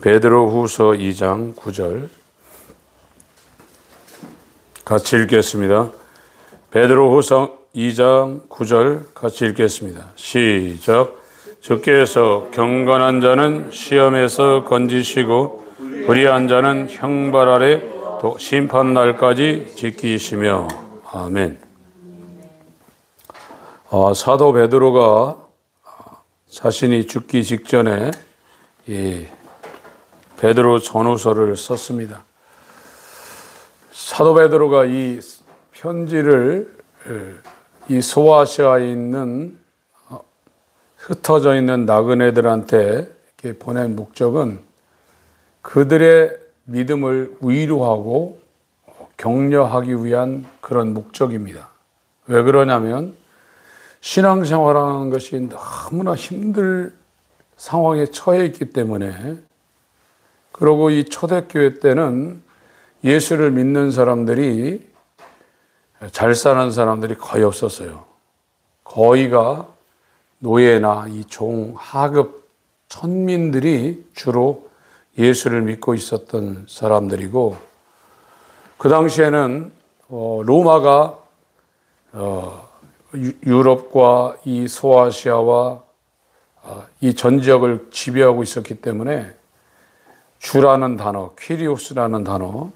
베드로후서 2장 9절 같이 읽겠습니다. 베드로후서 2장 9절 같이 읽겠습니다. 시작. 주께서 경건한 자는 시험에서 건지시고 불의한 자는 형벌 아래 심판 날까지 지키시며. 아멘. 사도 베드로가 자신이 죽기 직전에 이 베드로 전후서를 썼습니다. 사도 베드로가 이 편지를 이 소아시아에 있는 흩어져 있는 나그네들한테 이렇게 보낸 목적은 그들의 믿음을 위로하고 격려하기 위한 그런 목적입니다. 왜 그러냐면 신앙생활하는 것이 너무나 힘들 상황에 처해 있기 때문에. 그리고 이 초대교회 때는 예수를 믿는 사람들이 잘 사는 사람들이 거의 없었어요. 거의가 노예나 이 종, 하급, 천민들이 주로 예수를 믿고 있었던 사람들이고, 그 당시에는 로마가 유럽과 이 소아시아와 이 전 지역을 지배하고 있었기 때문에 주라는 단어, 퀴리오스라는 단어,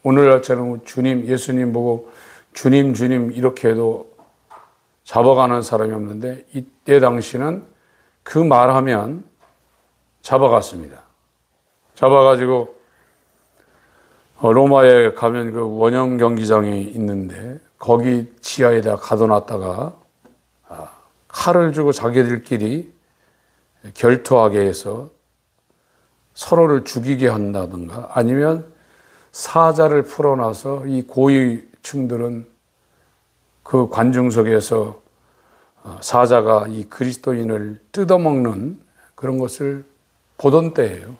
오늘날처럼 주님, 예수님 보고 주님, 주님 이렇게 해도 잡아가는 사람이 없는데, 이때 당시는 그 말하면 잡아갔습니다. 잡아가지고 로마에 가면 그 원형 경기장이 있는데 거기 지하에다 가둬놨다가 칼을 주고 자기들끼리 결투하게 해서 서로를 죽이게 한다든가, 아니면 사자를 풀어놔서 이 고위층들은 그 관중석에서 사자가 이 그리스도인을 뜯어먹는 그런 것을 보던 때예요.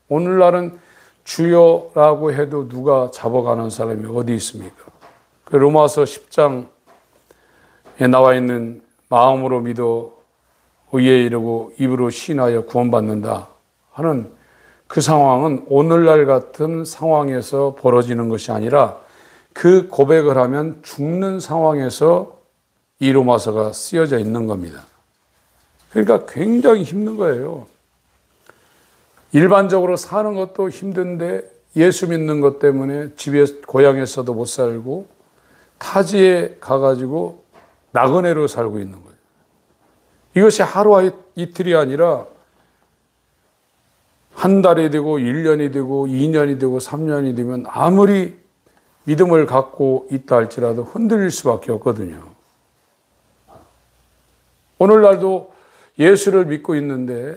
오늘날은 주여라고 해도 누가 잡아가는 사람이 어디 있습니까? 그 로마서 10장에 나와 있는 마음으로 믿어 의에 이르고 입으로 신하여 구원받는다 하는 그 상황은 오늘날 같은 상황에서 벌어지는 것이 아니라 그 고백을 하면 죽는 상황에서 이 로마서가 쓰여져 있는 겁니다. 그러니까 굉장히 힘든 거예요. 일반적으로 사는 것도 힘든데 예수 믿는 것 때문에 집에 고향에서도 못 살고 타지에 가가지고 나그네로 살고 있는 거예요. 이것이 하루 이틀이 아니라 한 달이 되고 1년이 되고 2년이 되고 3년이 되면 아무리 믿음을 갖고 있다 할지라도 흔들릴 수밖에 없거든요. 오늘날도 예수를 믿고 있는데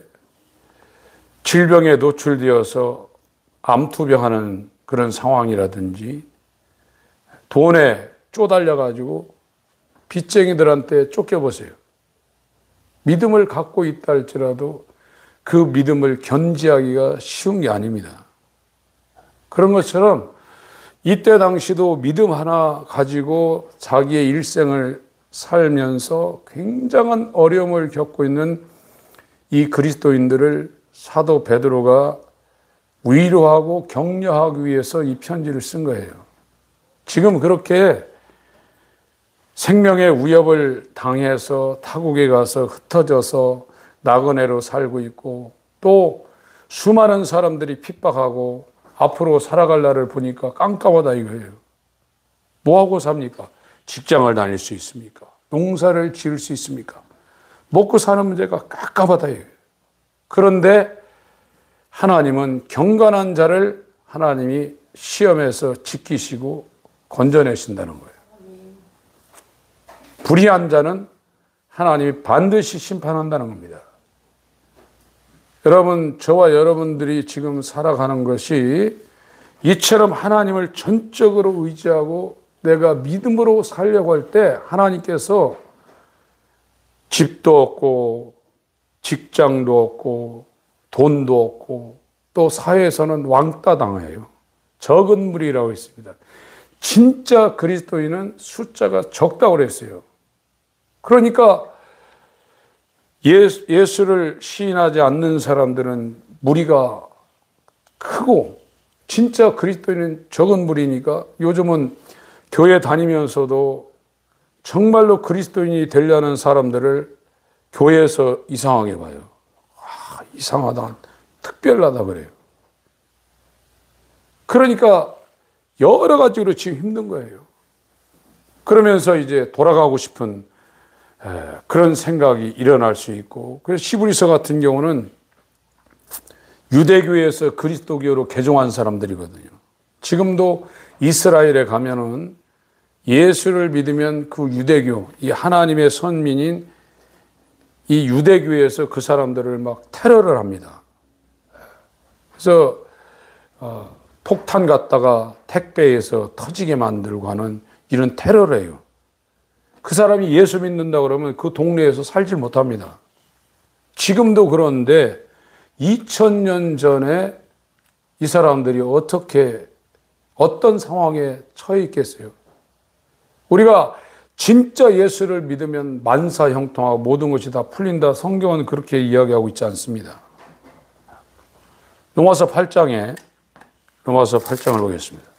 질병에 노출되어서 암투병하는 그런 상황이라든지, 돈에 쪼달려가지고 빚쟁이들한테 쫓겨보세요. 믿음을 갖고 있다 할지라도 그 믿음을 견지하기가 쉬운 게 아닙니다. 그런 것처럼 이때 당시도 믿음 하나 가지고 자기의 일생을 살면서 굉장한 어려움을 겪고 있는 이 그리스도인들을 사도 베드로가 위로하고 격려하기 위해서 이 편지를 쓴 거예요. 지금 그렇게 생명의 위협을 당해서 타국에 가서 흩어져서 나그네로 살고 있고, 또 수많은 사람들이 핍박하고 앞으로 살아갈 날을 보니까 깜깜하다 이거예요. 뭐하고 삽니까? 직장을 다닐 수 있습니까? 농사를 지을 수 있습니까? 먹고 사는 문제가 깜깜하다 이거예요. 그런데 하나님은 경건한 자를 하나님이 시험에서 지키시고 건져내신다는 거예요. 불의한 자는 하나님이 반드시 심판한다는 겁니다. 여러분, 저와 여러분들이 지금 살아가는 것이 이처럼 하나님을 전적으로 의지하고 내가 믿음으로 살려고 할 때 하나님께서 집도 없고 직장도 없고 돈도 없고 또 사회에서는 왕따 당해요. 적은 무리라고 있습니다. 진짜 그리스도인은 숫자가 적다고 그랬어요. 그러니까 예수를 시인하지 않는 사람들은 무리가 크고 진짜 그리스도인은 적은 무리니까 요즘은 교회 다니면서도 정말로 그리스도인이 되려는 사람들을 교회에서 이상하게 봐요. 이상하다, 특별하다 그래요. 그러니까 여러 가지로 지금 힘든 거예요. 그러면서 이제 돌아가고 싶은 그런 생각이 일어날 수 있고, 그래서 히브리서 같은 경우는 유대교에서 그리스도교로 개종한 사람들이거든요. 지금도 이스라엘에 가면은 예수를 믿으면 그 유대교, 이 하나님의 선민인 이 유대교에서 그 사람들을 막 테러를 합니다. 그래서 폭탄 갖다가 택배에서 터지게 만들고 하는 이런 테러를 해요. 그 사람이 예수 믿는다 그러면 그 동네에서 살질 못합니다. 지금도 그런데 2000년 전에 이 사람들이 어떤 상황에 처해 있겠어요? 우리가 진짜 예수를 믿으면 만사 형통하고 모든 것이 다 풀린다. 성경은 그렇게 이야기하고 있지 않습니다. 로마서 8장을 보겠습니다.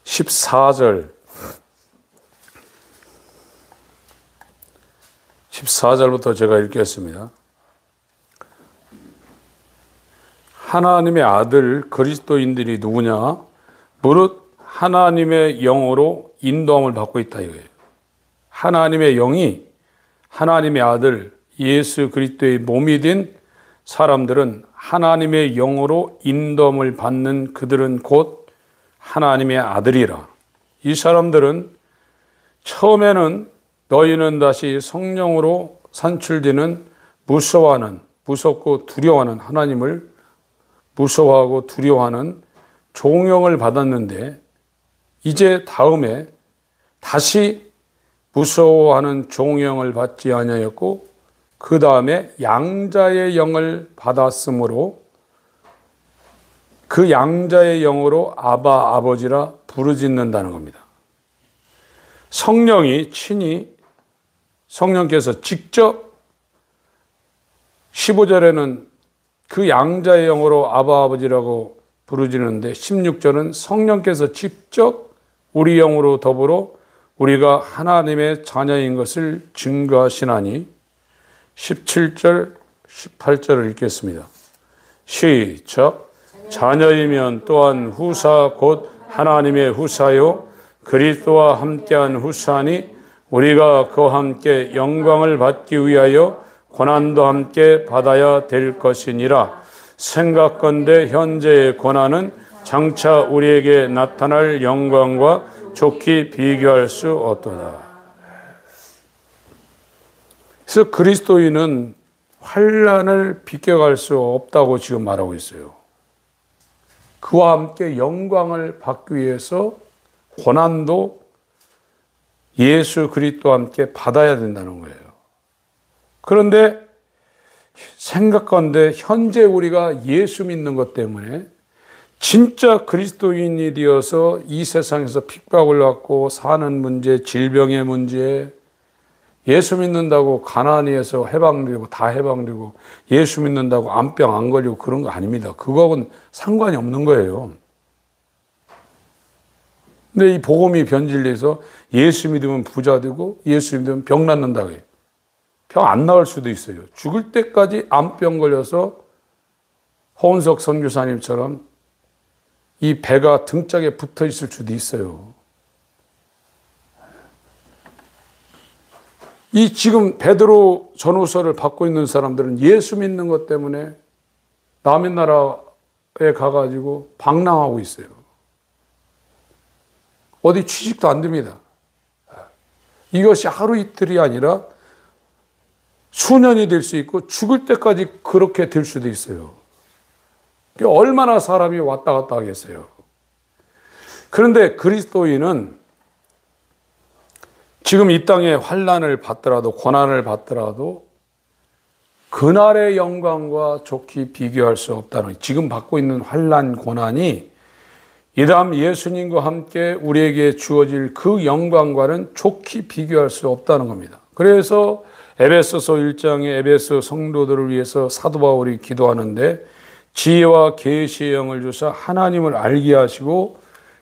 (14절) 14절부터 제가 읽겠습니다. 하나님의 아들 그리스도인들이 누구냐? 무릇 하나님의 영으로 인도함을 받고 있다 이거예요. 하나님의 영이 하나님의 아들 예수 그리스도의 몸이 된 사람들은 하나님의 영으로 인도함을 받는 그들은 곧 하나님의 아들이라. 이 사람들은 처음에는 너희는 다시 성령으로 산출되는 무섭고 두려워하는 하나님을 무서워하고 두려워하는 종영을 받았는데 이제 다음에 다시 무서워하는 종영을 받지 아니하였고 그 다음에 양자의 영을 받았으므로 그 양자의 영으로 아바 아버지라 부르짖는다는 겁니다. 성령께서 직접 15절에는 그 양자의 영으로 아바 아버지라고 부르짖는데 16절은 성령께서 직접 우리 영으로 더불어 우리가 하나님의 자녀인 것을 증거하시나니 17절 18절을 읽겠습니다. 시작. 자녀이면 또한 후사 곧 하나님의 후사요 그리스도와 함께한 후사니 우리가 그와 함께 영광을 받기 위하여 고난도 함께 받아야 될 것이니라. 생각건대 현재의 고난은 장차 우리에게 나타날 영광과 좋게 비교할 수 없도다. 그래서 그리스도인은 환난을 비껴갈 수 없다고 지금 말하고 있어요. 그와 함께 영광을 받기 위해서 고난도 예수 그리스도와 함께 받아야 된다는 거예요. 그런데 생각건대 현재 우리가 예수 믿는 것 때문에 진짜 그리스도인이 되어서 이 세상에서 핍박을 받고 사는 문제, 질병의 문제, 예수 믿는다고 가난에서 해방되고 다 해방되고 예수 믿는다고 암병 안 걸리고 그런 거 아닙니다. 그거하고는 상관이 없는 거예요. 근데 이 복음이 변질돼서 예수 믿으면 부자 되고 예수 믿으면 병 낫는다고 해요. 병 안 나을 수도 있어요. 죽을 때까지 암병 걸려서 허은석 선교사님처럼 이 배가 등짝에 붙어 있을 수도 있어요. 이 지금 베드로 전후서를 받고 있는 사람들은 예수 믿는 것 때문에 남의 나라에 가가지고 방랑하고 있어요. 어디 취직도 안 됩니다. 이것이 하루 이틀이 아니라 수년이 될 수 있고 죽을 때까지 그렇게 될 수도 있어요. 얼마나 사람이 왔다 갔다 하겠어요. 그런데 그리스도인은 지금 이 땅에 환난을 받더라도 고난을 받더라도 그날의 영광과 좋게 비교할 수 없다는, 지금 받고 있는 환난 고난이 이 다음 예수님과 함께 우리에게 주어질 그 영광과는 좋게 비교할 수 없다는 겁니다. 그래서 에베소서 1장에 에베소 성도들을 위해서 사도 바울이 기도하는데, 지혜와 계시의 영을 주사 하나님을 알게 하시고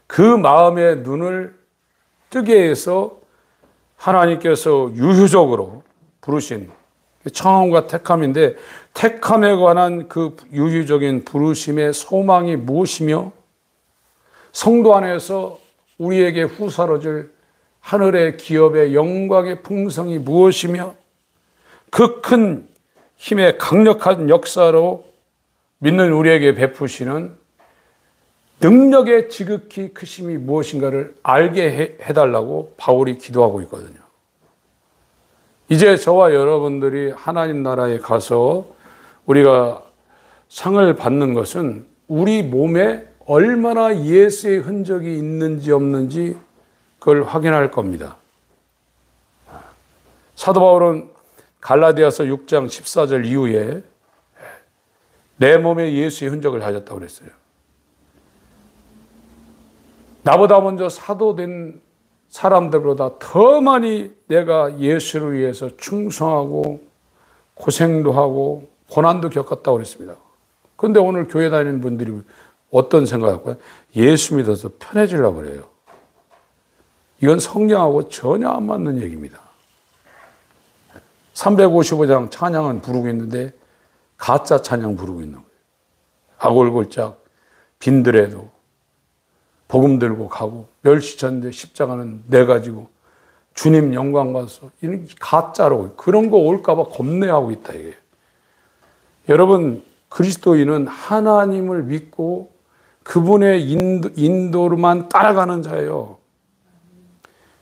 그 마음의 눈을 뜨게 해서 하나님께서 유효적으로 부르신, 청함과 택함인데, 택함에 관한 그 유효적인 부르심의 소망이 무엇이며, 성도 안에서 우리에게 후사로 줄 하늘의 기업의 영광의 풍성이 무엇이며, 그 큰 힘의 강력한 역사로 믿는 우리에게 베푸시는 능력의 지극히 크심이 무엇인가를 알게 해달라고 바울이 기도하고 있거든요. 이제 저와 여러분들이 하나님 나라에 가서 우리가 상을 받는 것은 우리 몸에 얼마나 예수의 흔적이 있는지 없는지 그걸 확인할 겁니다. 사도 바울은 갈라디아서 6장 14절 이후에 내 몸에 예수의 흔적을 가졌다고 그랬어요. 나보다 먼저 사도된 사람들보다 더 많이 내가 예수를 위해서 충성하고 고생도 하고 고난도 겪었다고 그랬습니다. 그런데 오늘 교회 다니는 분들이 어떤 생각할까요? 예수 믿어서 편해지려고 그래요. 이건 성경하고 전혀 안 맞는 얘기입니다. 355장 찬양은 부르고 있는데 가짜 찬양 부르고 있는 거예요. 아골골짝 빈들에도 복음 들고 가고, 멸시쳤는데 십자가는 내 가지고 주님 영광 받아서, 이런 가짜로 그런 거 올까 봐 겁내하고 있다 이게. 여러분, 그리스도인은 하나님을 믿고 그분의 인도로만 따라가는 자예요.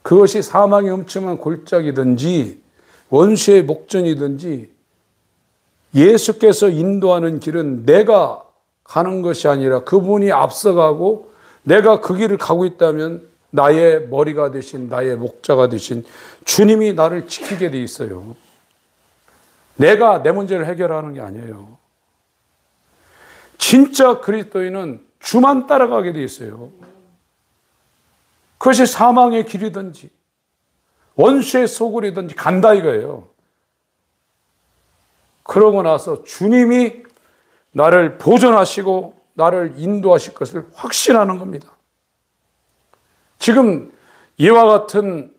그것이 사망의 음침한 골짜기든지 원수의 목전이든지 예수께서 인도하는 길은 내가 가는 것이 아니라 그분이 앞서가고, 내가 그 길을 가고 있다면 나의 머리가 되신, 나의 목자가 되신 주님이 나를 지키게 돼 있어요. 내가 내 문제를 해결하는 게 아니에요. 진짜 그리스도인은 주만 따라가게 돼 있어요. 그것이 사망의 길이든지 원수의 소굴이든지 간다 이거예요. 그러고 나서 주님이 나를 보존하시고 나를 인도하실 것을 확신하는 겁니다. 지금 이와 같은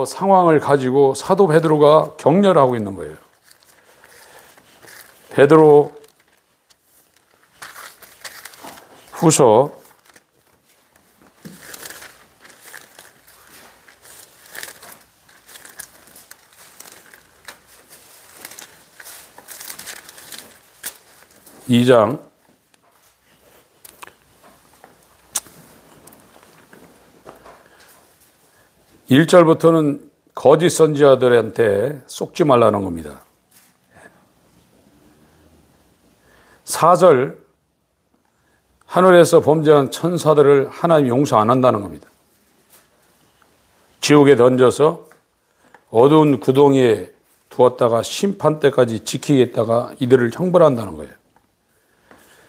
상황을 가지고 사도 베드로가 격려하고 있는 거예요. 베드로 후서 2장 1절부터는 거짓 선지자들한테 속지 말라는 겁니다. 4절, 하늘에서 범죄한 천사들을 하나님 용서 안 한다는 겁니다. 지옥에 던져서 어두운 구덩이에 두었다가 심판 때까지 지키겠다가 이들을 형벌한다는 거예요.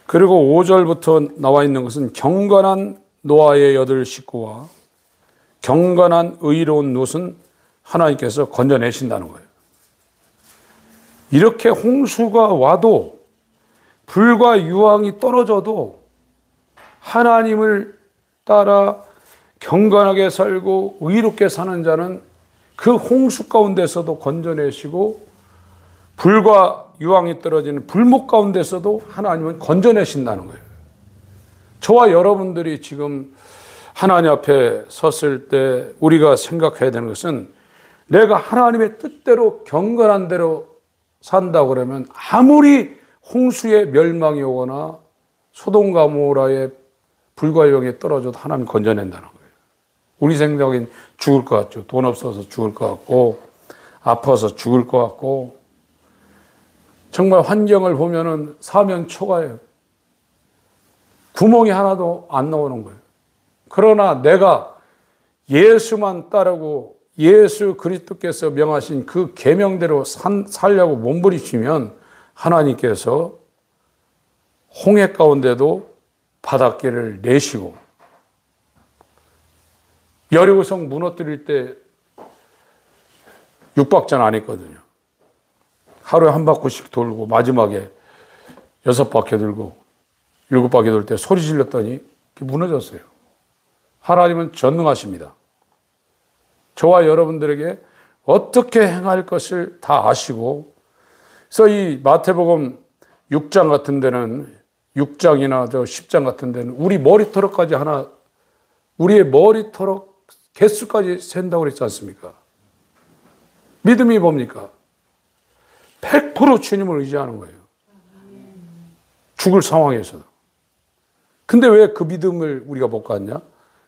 그리고 5절부터 나와 있는 것은 경건한 노아의 8 식구와 경건한 의로운 롯은 하나님께서 건져내신다는 거예요. 이렇게 홍수가 와도, 불과 유황이 떨어져도 하나님을 따라 경건하게 살고 의롭게 사는 자는 그 홍수 가운데서도 건져내시고, 불과 유황이 떨어지는 불목 가운데서도 하나님은 건져내신다는 거예요. 저와 여러분들이 지금 하나님 앞에 섰을 때 우리가 생각해야 되는 것은, 내가 하나님의 뜻대로 경건한 대로 산다 그러면 아무리 홍수의 멸망이 오거나 소돔 가모라의 불과 유황이 떨어져도 하나님 건져낸다는 거예요. 우리 생각엔 죽을 것 같죠. 돈 없어서 죽을 것 같고, 아파서 죽을 것 같고, 정말 환경을 보면은 사면 초가예요. 구멍이 하나도 안 나오는 거예요. 그러나 내가 예수만 따르고 예수 그리스도께서 명하신 그 계명대로 살려고 몸부림치면 하나님께서 홍해 가운데도 바닷길을 내시고 여리고성 무너뜨릴 때 6박자는 안 했거든요. 하루에 한 바퀴씩 돌고 마지막에 6바퀴 돌고 7바퀴 돌 때 소리 질렀더니 무너졌어요. 하나님은 전능하십니다. 저와 여러분들에게 어떻게 행할 것을 다 아시고, 그래서 이 마태복음 6장 같은 데는 6장이나 10장 같은 데는 우리 머리털까지 우리의 머리털 개수까지 센다고 그랬지 않습니까? 믿음이 뭡니까? 100% 주님을 의지하는 거예요. 죽을 상황에서도. 근데 왜 그 믿음을 우리가 못 갖냐?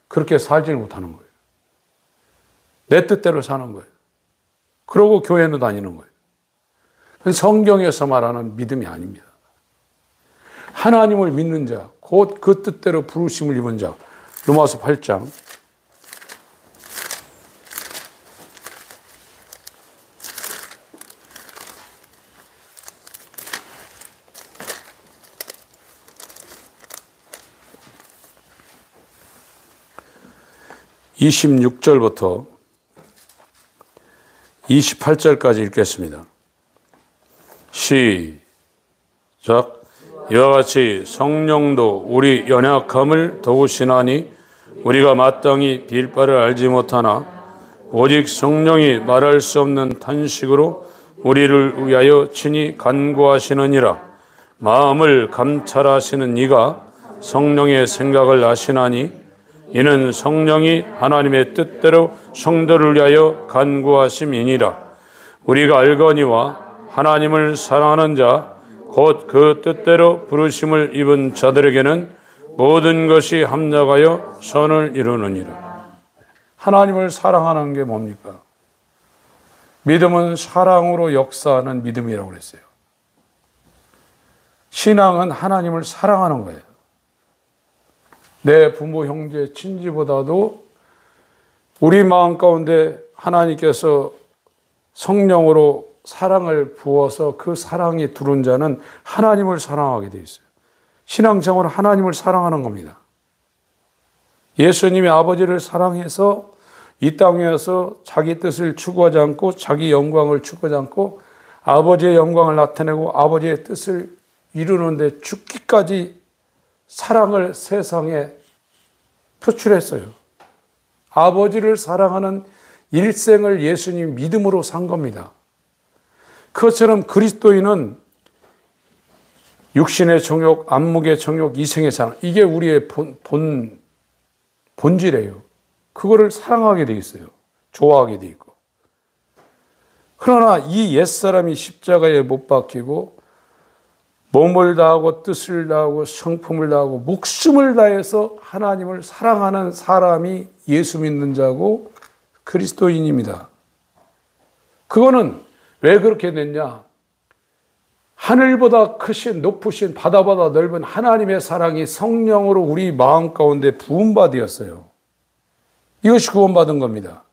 그렇게 살지 못하는 거예요. 내 뜻대로 사는 거예요. 그러고 교회는 다니는 거예요. 성경에서 말하는 믿음이 아닙니다. 하나님을 믿는 자, 곧 그 뜻대로 부르심을 입은 자. 로마서 8장. (26절부터) 28절까지 읽겠습니다. 시작. 이와 같이 성령도 우리 연약함을 도우시나니 우리가 마땅히 빌 바를 알지 못하나 오직 성령이 말할 수 없는 탄식으로 우리를 위하여 친히 간구하시느니라. 마음을 감찰하시는 이가 성령의 생각을 아시나니 이는 성령이 하나님의 뜻대로 성도를 위하여 간구하심이니라. 우리가 알거니와 하나님을 사랑하는 자 곧 그 뜻대로 부르심을 입은 자들에게는 모든 것이 합력하여 선을 이루느니라. 하나님을 사랑하는 게 뭡니까? 믿음은 사랑으로 역사하는 믿음이라고 그랬어요. 신앙은 하나님을 사랑하는 거예요. 내 부모, 형제, 친지보다도 우리 마음 가운데 하나님께서 성령으로 사랑을 부어서 그 사랑이 들어온 자는 하나님을 사랑하게 돼 있어요. 신앙생활은 하나님을 사랑하는 겁니다. 예수님이 아버지를 사랑해서 이 땅에 와서 자기 뜻을 추구하지 않고 자기 영광을 추구하지 않고 아버지의 영광을 나타내고 아버지의 뜻을 이루는데 죽기까지 사랑을 세상에 표출했어요. 아버지를 사랑하는 일생을 예수님 믿음으로 산 겁니다. 그것처럼 그리스도인은 육신의 정욕, 안목의 정욕, 이생의 사랑, 이게 우리의 본질이에요. 그거를 사랑하게 돼 있어요. 좋아하게 돼 있고. 그러나 이 옛사람이 십자가에 못 박히고 몸을 다하고 뜻을 다하고 성품을 다하고 목숨을 다해서 하나님을 사랑하는 사람이 예수 믿는 자고 그리스도인입니다. 그거는 왜 그렇게 됐냐? 하늘보다 크신 높으신 바다보다 넓은 하나님의 사랑이 성령으로 우리 마음 가운데 부음받으었어요. 이것이 구원받은 겁니다.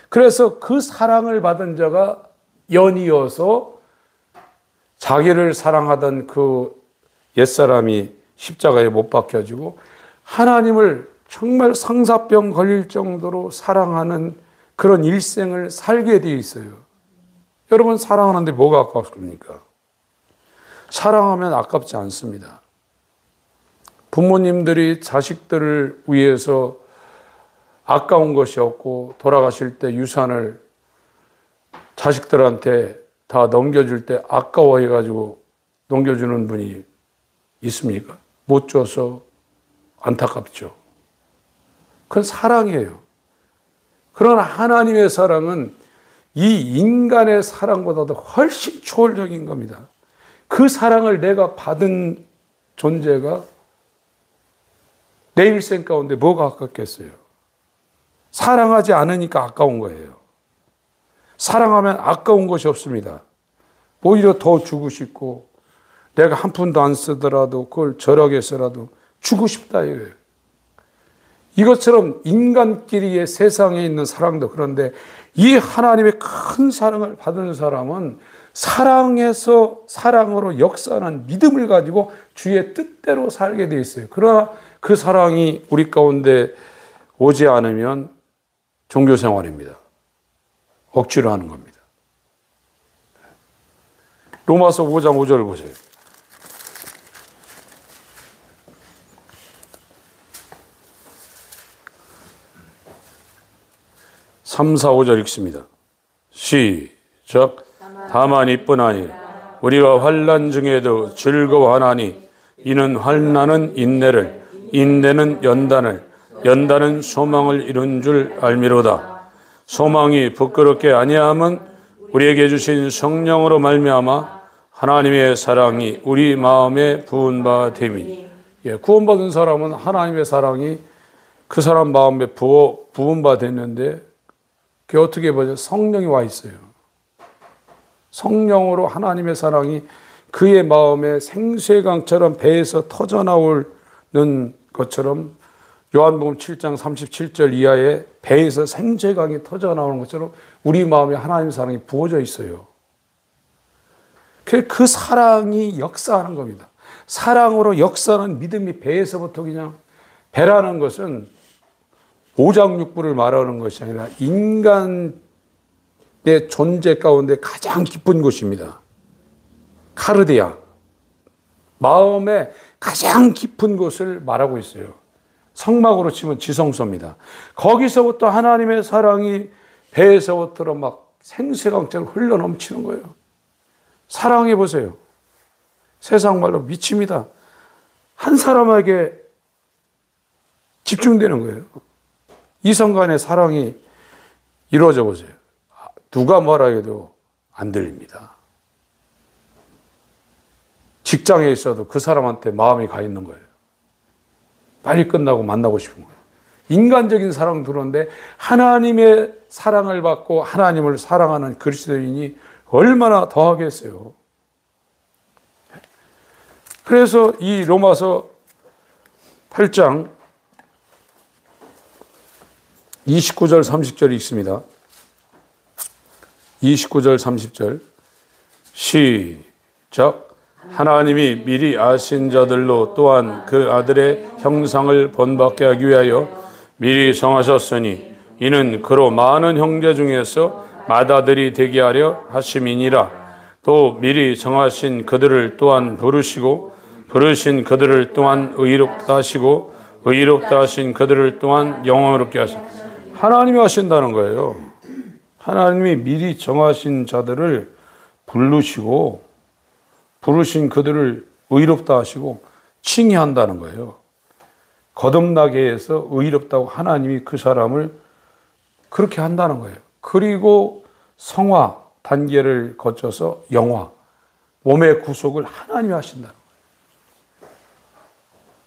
그래서 그 사랑을 받은 자가 연이어서 자기를 사랑하던 그 옛사람이 십자가에 못 박혀지고 하나님을 정말 상사병 걸릴 정도로 사랑하는 그런 일생을 살게 되어 있어요. 여러분, 사랑하는데 뭐가 아깝습니까? 사랑하면 아깝지 않습니다. 부모님들이 자식들을 위해서 아까운 것이 없고 돌아가실 때 유산을 자식들한테 다 넘겨줄 때 아까워해가지고 넘겨주는 분이 있습니까? 못 줘서 안타깝죠. 그건 사랑이에요. 그러나 하나님의 사랑은 이 인간의 사랑보다도 훨씬 초월적인 겁니다. 그 사랑을 내가 받은 존재가 내 일생 가운데 뭐가 아깝겠어요? 사랑하지 않으니까 아까운 거예요. 사랑하면 아까운 것이 없습니다. 오히려 더 주고 싶고 내가 한 푼도 안 쓰더라도 그걸 절약해 서라도 주고 싶다 이거예요. 이것처럼 인간끼리의 세상에 있는 사랑도 그런데 이 하나님의 큰 사랑을 받은 사람은 사랑에서 사랑으로 역사하는 믿음을 가지고 주의 뜻대로 살게 돼 있어요. 그러나 그 사랑이 우리 가운데 오지 않으면 종교 생활입니다. 억지로 하는 겁니다. 로마서 5장 5절 보세요. 3, 4, 5절 읽습니다. 시작. 다만 이뿐 아니라 우리가 환난 중에도 즐거워하나니 이는 환난은 인내를, 인내는 연단을, 연단은 소망을 이룬 줄 알미로다. 소망이 부끄럽게 아니함은 우리에게 주신 성령으로 말미암아 하나님의 사랑이 우리 마음에 부은 바 됨이니. 구원받은 사람은 하나님의 사랑이 그 사람 마음에 부은 바 됐는데 그게 어떻게 보죠? 성령이 와 있어요. 성령으로 하나님의 사랑이 그의 마음에 생수의 강처럼 배에서 터져 나오는 것처럼 요한복음 7장 37절 이하에 배에서 생수의 강이 터져 나오는 것처럼 우리 마음에 하나님의 사랑이 부어져 있어요. 그 사랑이 역사하는 겁니다. 사랑으로 역사하는 믿음이 배에서부터 그냥 배라는 것은 오장육부를 말하는 것이 아니라 인간의 존재 가운데 가장 깊은 곳입니다. 카르디아, 마음의 가장 깊은 곳을 말하고 있어요. 성막으로 치면 지성소입니다. 거기서부터 하나님의 사랑이 배에서부터 막 생수강처럼 흘러 넘치는 거예요. 사랑해 보세요. 세상 말로 미칩니다. 한 사람에게 집중되는 거예요. 이성 간의 사랑이 이루어져 보세요. 누가 뭐라 해도 안 들립니다. 직장에 있어도 그 사람한테 마음이 가 있는 거예요. 빨리 끝나고 만나고 싶은 거예요. 인간적인 사랑 들어오는데 하나님의 사랑을 받고 하나님을 사랑하는 그리스도인이 얼마나 더하겠어요. 그래서 이 로마서 8장 29절 30절 읽습니다. 29절 30절 시작. 하나님이 미리 아신 자들로 또한 그 아들의 형상을 본받게 하기 위하여 미리 정하셨으니 이는 그로 많은 형제 중에서 맏아들이 되게 하려 하심이니라. 또 미리 정하신 그들을 또한 부르시고 부르신 그들을 또한 의롭다 하시고 의롭다 하신 그들을 또한 영광스럽게 하시고. 하나님이 하신다는 거예요. 하나님이 미리 정하신 자들을 부르시고 부르신 그들을 의롭다 하시고 칭의한다는 거예요. 거듭나게 해서 의롭다고 하나님이 그 사람을 그렇게 한다는 거예요. 그리고 성화 단계를 거쳐서 영화, 몸의 구속을 하나님이 하신다는 거예요.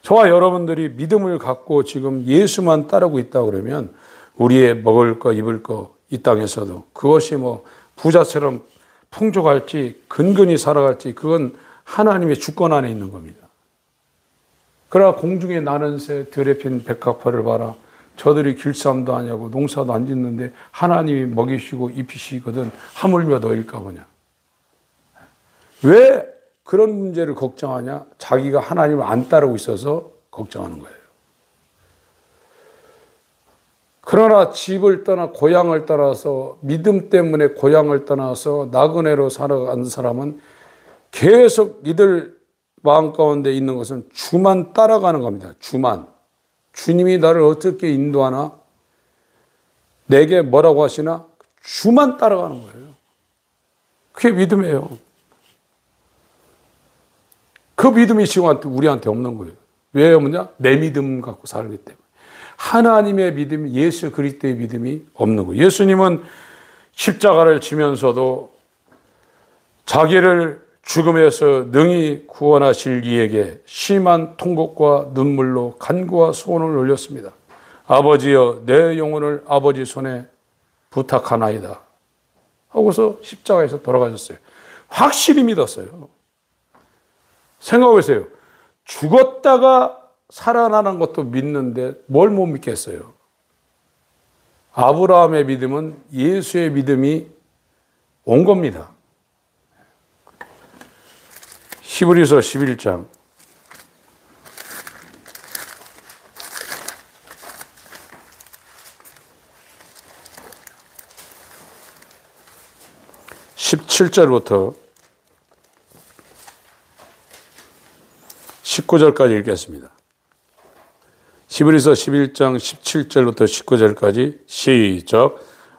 저와 여러분들이 믿음을 갖고 지금 예수만 따르고 있다 그러면 우리의 먹을 거 입을 거 이 땅에서도 그것이 뭐 부자처럼 풍족할지 근근히 살아갈지 그건 하나님의 주권 안에 있는 겁니다. 그러나 공중에 나는 새 들에 핀 백합화를 봐라. 저들이 길쌈도 안 하고 농사도 안 짓는데 하나님이 먹이시고 입히시거든 하물며 너일까 보냐. 왜 그런 문제를 걱정하냐? 자기가 하나님을 안 따르고 있어서 걱정하는 거예요. 그러나 집을 떠나 고향을 떠나서 믿음 때문에 고향을 떠나서 나그네로 살아가는 사람은 계속 이들 마음 가운데 있는 것은 주만 따라가는 겁니다. 주만. 주님이 나를 어떻게 인도하나? 내게 뭐라고 하시나? 주만 따라가는 거예요. 그게 믿음이에요. 그 믿음이 지금 우리한테 없는 거예요. 왜 없느냐? 내 믿음 갖고 살기 때문에. 하나님의 믿음, 예수 그리스도의 믿음이 없는 거예요. 예수님은 십자가를 지면서도 자기를 죽음에서 능히 구원하실 이에게 심한 통곡과 눈물로 간구와 소원을 올렸습니다. 아버지여 내 영혼을 아버지 손에 부탁하나이다 하고서 십자가에서 돌아가셨어요. 확실히 믿었어요. 생각해보세요. 죽었다가 살아나는 것도 믿는데 뭘 못 믿겠어요? 아브라함의 믿음은 예수의 믿음이 온 겁니다. 히브리서 11장 17절부터 19절까지 읽겠습니다. 히브리서 11장 17절부터 19절까지 시작.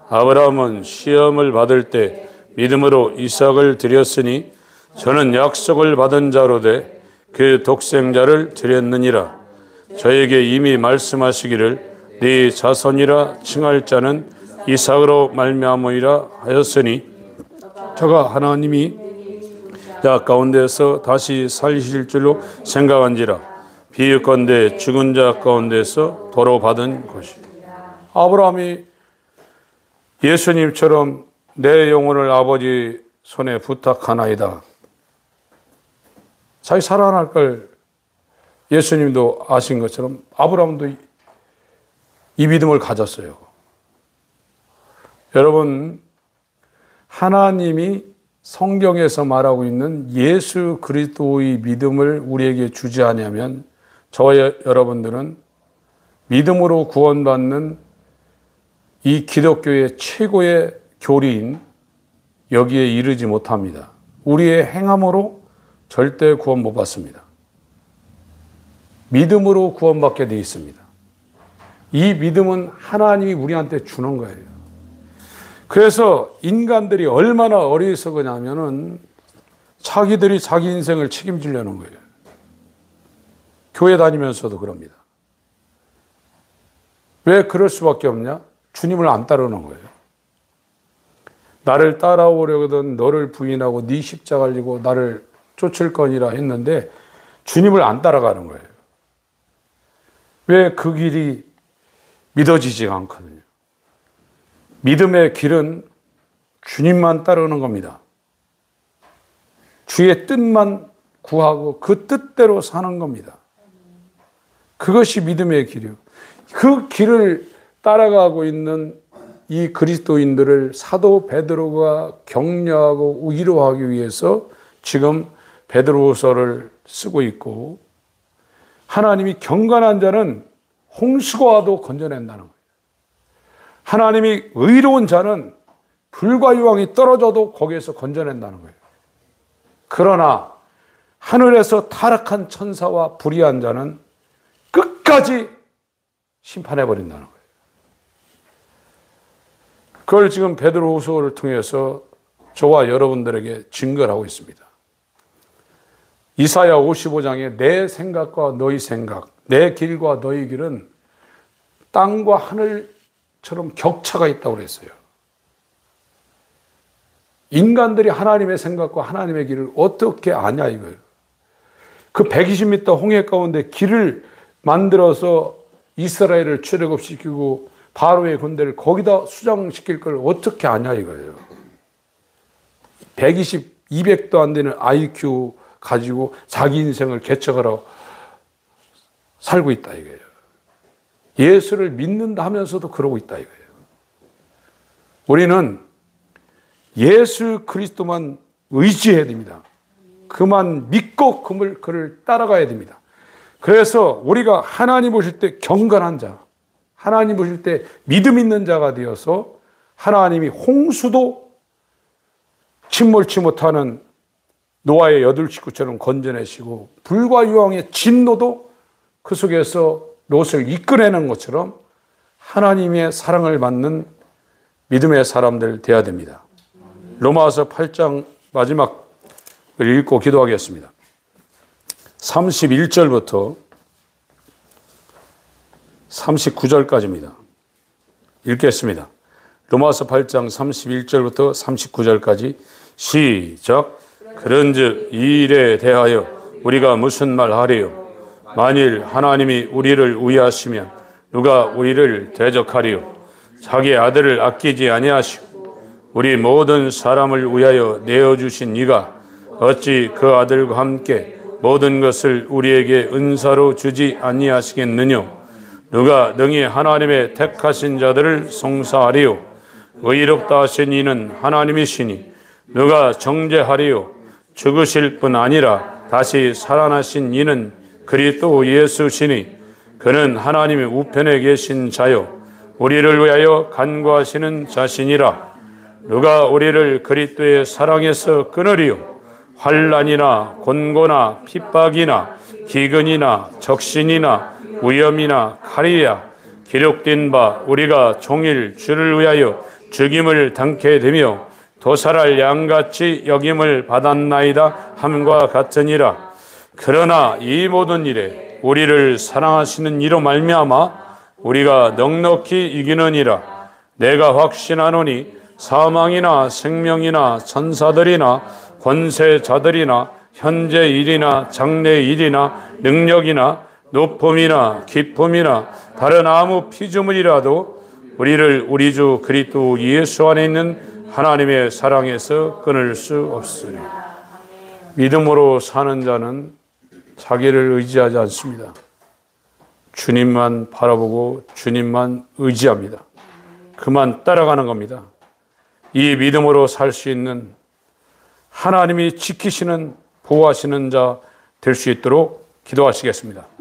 아브라함은 시험을 받을 때 믿음으로 이삭을 드렸으니 저는 약속을 받은 자로 돼 그 독생자를 드렸느니라. 저에게 이미 말씀하시기를 네 자손이라 칭할 자는 이삭으로 말미암으리라 하였으니 저가 하나님이 자 가운데서 다시 살리실 줄로 생각한지라. 비유컨대 죽은 자 가운데서 도로 받은 것이. 아브라함이 예수님처럼 내 영혼을 아버지 손에 부탁하나이다. 자기 살아날 걸 예수님도 아신 것처럼 아브라함도 이 믿음을 가졌어요. 여러분, 하나님이 성경에서 말하고 있는 예수 그리스도의 믿음을 우리에게 주지 않으면 저와 여러분들은 믿음으로 구원받는 이 기독교의 최고의 교리인 여기에 이르지 못합니다. 우리의 행함으로 절대 구원 못 받습니다. 믿음으로 구원받게 되어 있습니다. 이 믿음은 하나님이 우리한테 주는 거예요. 그래서 인간들이 얼마나 어리석으냐면은 자기들이 자기 인생을 책임지려는 거예요. 교회 다니면서도 그럽니다. 왜 그럴 수밖에 없냐? 주님을 안 따르는 거예요. 나를 따라오려거든 너를 부인하고 네 십자가를 지고 나를 쫓을 거니라 했는데 주님을 안 따라가는 거예요. 왜 그 길이 믿어지지가 않거든요. 믿음의 길은 주님만 따르는 겁니다. 주의 뜻만 구하고 그 뜻대로 사는 겁니다. 그것이 믿음의 길이요. 그 길을 따라가고 있는 이 그리스도인들을 사도 베드로가 격려하고 위로하기 위해서 지금 베드로서를 쓰고 있고, 하나님이 경건한 자는 홍수가 와도 건져낸다는 거예요. 하나님이 의로운 자는 불과 유황이 떨어져도 거기에서 건져낸다는 거예요. 그러나 하늘에서 타락한 천사와 불의한 자는 끝까지 심판해버린다는 거예요. 그걸 지금 베드로후서를 통해서 저와 여러분들에게 증거를 하고 있습니다. 이사야 55장에 내 생각과 너희 생각, 내 길과 너희 길은 땅과 하늘처럼 격차가 있다고 그랬어요. 인간들이 하나님의 생각과 하나님의 길을 어떻게 아냐 이거예요. 그 120m 홍해 가운데 길을 만들어서 이스라엘을 출애굽시키고 바로의 군대를 거기다 수장시킬 걸 어떻게 아냐 이거예요. 120, 200도 안 되는 IQ 가지고 자기 인생을 개척하러 살고 있다 이거예요. 예수를 믿는다 하면서도 그러고 있다 이거예요. 우리는 예수 그리스도만 의지해야 됩니다. 그만 믿고 그를 따라가야 됩니다. 그래서 우리가 하나님 보실 때 경건한 자, 하나님 보실 때 믿음 있는 자가 되어서 하나님이 홍수도 침몰치 못하는 노아의 8식구처럼 건져내시고 불과 유황의 진노도 그 속에서 롯을 이끌어내는 것처럼 하나님의 사랑을 받는 믿음의 사람들 되어야 됩니다. 로마서 8장 마지막을 읽고 기도하겠습니다. 31절부터 39절까지입니다. 읽겠습니다. 로마서 8장 31절부터 39절까지 시작. 그런즉 이 일에 대하여 우리가 무슨 말 하리요? 만일 하나님이 우리를 위하시면 누가 우리를 대적하리요? 자기 아들을 아끼지 아니하시고 우리 모든 사람을 위하여 내어주신 이가 어찌 그 아들과 함께 모든 것을 우리에게 은사로 주지 아니하시겠느냐? 누가 능히 하나님의 택하신 자들을 송사하리요? 의롭다 하신 이는 하나님이시니 누가 정죄하리요? 죽으실 뿐 아니라 다시 살아나신 이는 그리스도 예수시니 그는 하나님의 우편에 계신 자요 우리를 위하여 간구하시는 자신이라. 누가 우리를 그리스도의 사랑에서 끊으리요? 환난이나 곤고나 핍박이나 기근이나 적신이나 위험이나 칼이야. 기록된 바 우리가 종일 주를 위하여 죽임을 당케 되며 도살할 양같이 여김을 받았나이다 함과 같으니라. 그러나 이 모든 일에 우리를 사랑하시는 이로 말미암아 우리가 넉넉히 이기느니라. 내가 확신하노니 사망이나 생명이나 천사들이나 권세자들이나 현재 일이나 장래 일이나 능력이나 높음이나 깊음이나 다른 아무 피조물이라도 우리를 우리 주 그리스도 예수 안에 있는 하나님의 사랑에서 끊을 수 없으니. 믿음으로 사는 자는 자기를 의지하지 않습니다. 주님만 바라보고 주님만 의지합니다. 그만 따라가는 겁니다. 이 믿음으로 살 수 있는 하나님이 지키시는 보호하시는 자 될 수 있도록 기도하시겠습니다.